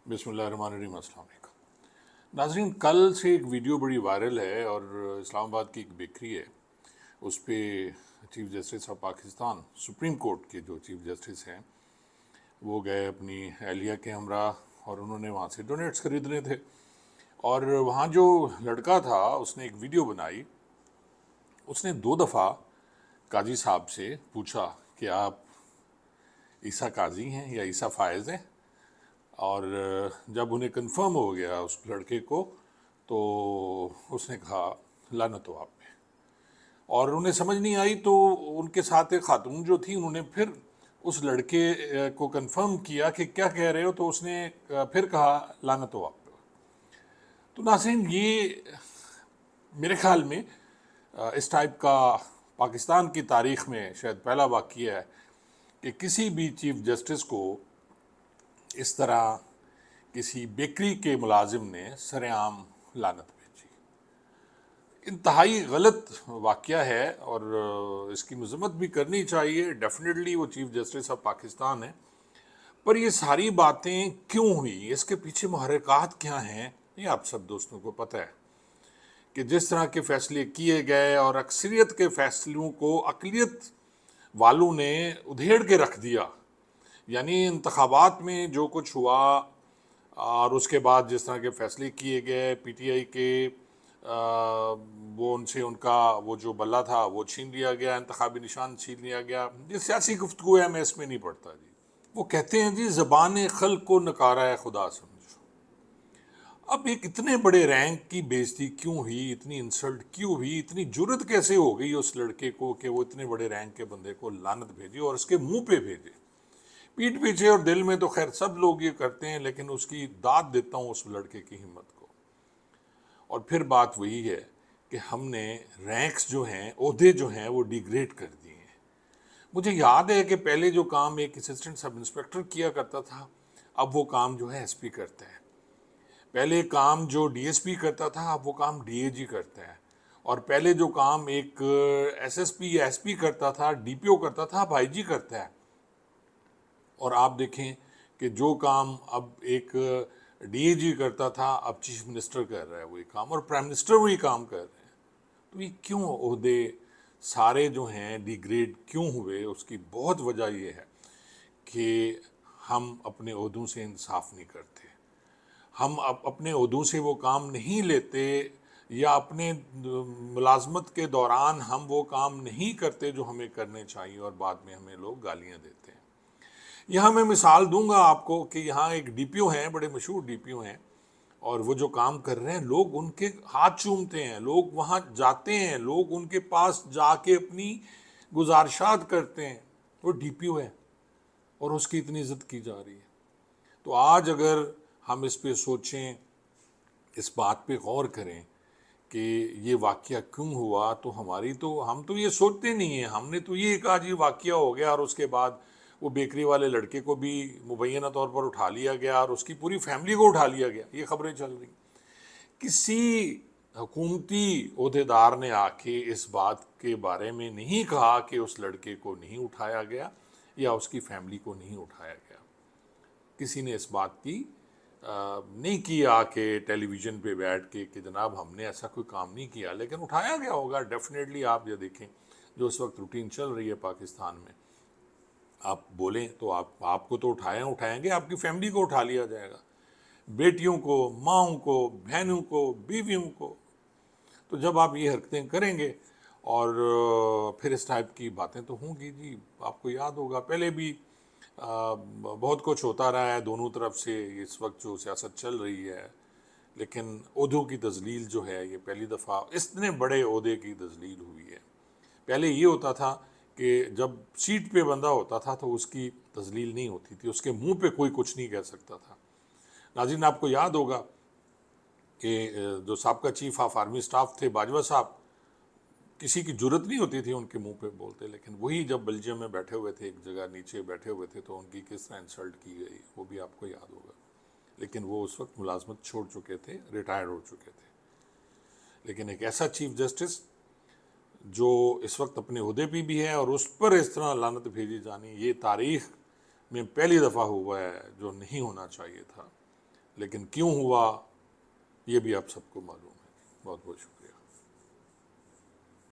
बिस्मिल्लाहिर्रहमानिर्रहीम। अस्सलाम वालेकुम नाज़रीन, कल से एक वीडियो बड़ी वायरल है और इस्लामाबाद की एक बेकरी है, उस पर chief justice of Pakistan supreme court के जो चीफ जस्टिस हैं वो गए अपनी अहलिया के हमरा और उन्होंने वहाँ से डोनेट्स खरीदने थे। और वहाँ जो लड़का था उसने एक वीडियो बनाई। उसने 2 दफ़ा काजी साहब से पूछा कि आप ईसा काजी हैं या ईसा फायज़ हैं। और जब उन्हें कंफर्म हो गया उस लड़के को, तो उसने कहा लानत हो आप पे। और उन्हें समझ नहीं आई तो उनके साथ एक खातून जो थी उन्होंने फिर उस लड़के को कंफर्म किया कि क्या कह रहे हो, तो उसने फिर कहा लानत हो आप पे। तो नाज़रीन, ये मेरे ख्याल में इस टाइप का पाकिस्तान की तारीख में शायद पहला वाक़या है कि किसी भी चीफ जस्टिस को इस तरह किसी बेकरी के मुलाजिम ने सरेआम लानत भेजी। इंतहाई गलत वाक़या है और इसकी मजम्मत भी करनी चाहिए। डेफिनेटली वो चीफ जस्टिस ऑफ पाकिस्तान है, पर ये सारी बातें क्यों हुई, इसके पीछे मुहर्रिकात क्या हैं, ये आप सब दोस्तों को पता है कि जिस तरह के फैसले किए गए और अक्सरियत के फैसलों को अकलियत वालों ने उधेड़ के रख दिया। यानी इंतखाबात में जो कुछ हुआ और उसके बाद जिस तरह के फैसले किए गए, पीटीआई के वो उनसे उनका वो जो बल्ला था वो छीन लिया गया, इंतखाबी निशान छीन लिया गया। ये सियासी गुफ्तगू है, मैं इसमें नहीं पढ़ता जी। वो कहते हैं जी ज़बान खल्क को नकारा है खुदा समझो। अब एक इतने बड़े रैंक की बेइज्जती क्यों हुई, इतनी इंसल्ट क्यों हुई, इतनी जुर्रत कैसे हो गई उस लड़के को कि वो इतने बड़े रैंक के बंदे को लानत भेजी और उसके मुंह पे भेजे। पीठ पीछे और दिल में तो खैर सब लोग ये करते हैं, लेकिन उसकी दाद देता हूँ उस लड़के की हिम्मत को। और फिर बात वही है कि हमने रैंक्स जो हैं, ओहदे जो हैं, वो डिग्रेड कर दिए हैं। मुझे याद है कि पहले जो काम एक असिस्टेंट सब इंस्पेक्टर किया करता था, अब वो काम जो है एसपी करता है। पहले काम जो डीएसपी करता था, अब वो काम डीएजी करता है। और पहले जो काम एक एसएसपी या एसपी करता था, डीपीओ करता था, अब आईजी करता है। और आप देखें कि जो काम अब एक डीएजी करता था, अब चीफ मिनिस्टर कर रहा है वही काम, और प्राइम मिनिस्टर वही काम कर रहे हैं। तो ये क्यों ओहदे सारे जो हैं डिग्रेड क्यों हुए, उसकी बहुत वजह ये है कि हम अपने ओहदों से इंसाफ नहीं करते। हम अपने ओहदों से वो काम नहीं लेते, या अपने मुलाजमत के दौरान हम वो काम नहीं करते जो हमें करने चाहिए, और बाद में हमें लोग गालियाँ देते हैं। यहाँ मैं मिसाल दूंगा आपको कि यहाँ एक डीपीओ हैं, बड़े मशहूर डीपीओ हैं, और वो जो काम कर रहे हैं लोग उनके हाथ चूमते हैं, लोग वहाँ जाते हैं, लोग उनके पास जाके अपनी गुजारिशात करते हैं। वो डीपीओ है और उसकी इतनी इज्जत की जा रही है। तो आज अगर हम इस पे सोचें, इस बात पे गौर करें कि ये वाक़या क्यों हुआ, तो हम तो ये सोचते नहीं हैं। हमने तो ये कहा जी वाक़या हो गया, और उसके बाद वो बेकरी वाले लड़के को भी मुबैना तौर पर उठा लिया गया और उसकी पूरी फैमिली को उठा लिया गया, ये खबरें चल रही। किसी हुकूमती ओहदेदार ने आके इस बात के बारे में नहीं कहा कि उस लड़के को नहीं उठाया गया या उसकी फैमिली को नहीं उठाया गया। किसी ने इस बात की नहीं किया कि टेलीविज़न पे बैठ के कि जनाब हमने ऐसा कोई काम नहीं किया, लेकिन उठाया गया होगा डेफिनेटली। आप ये देखें जो इस वक्त रूटीन चल रही है पाकिस्तान में, आप बोलें तो आपको तो उठाएंगे, आपकी फैमिली को उठा लिया जाएगा, बेटियों को, माँओं को, बहनों को, बीवियों को। तो जब आप ये हरकतें करेंगे और फिर इस टाइप की बातें तो होंगी जी। आपको याद होगा पहले भी बहुत कुछ होता रहा है दोनों तरफ से, इस वक्त जो सियासत चल रही है। लेकिन ओहदों की तजलील जो है, ये पहली दफ़ा इतने बड़े ओहदे की तजलील हुई है। पहले ये होता था कि जब सीट पे बंदा होता था तो उसकी तजलील नहीं होती थी, उसके मुंह पे कोई कुछ नहीं कह सकता था। नाज़रीन, आपको याद होगा कि जो साबका चीफ ऑफ आर्मी स्टाफ थे बाजवा साहब, किसी की जुर्रत नहीं होती थी उनके मुंह पे बोलते, लेकिन वही जब बेल्जियम में बैठे हुए थे, एक जगह नीचे बैठे हुए थे, तो उनकी किस तरह इंसल्ट की गई वो भी आपको याद होगा। लेकिन वो उस वक्त मुलाजमत छोड़ चुके थे, रिटायर्ड हो चुके थे। लेकिन एक ऐसा चीफ जस्टिस जो इस वक्त अपने उहदे पे भी है और उस पर इस तरह लानत भेजी जानी, ये तारीख में पहली दफ़ा हुआ है, जो नहीं होना चाहिए था। लेकिन क्यों हुआ ये भी आप सबको मालूम है। बहुत बहुत शुक्रिया।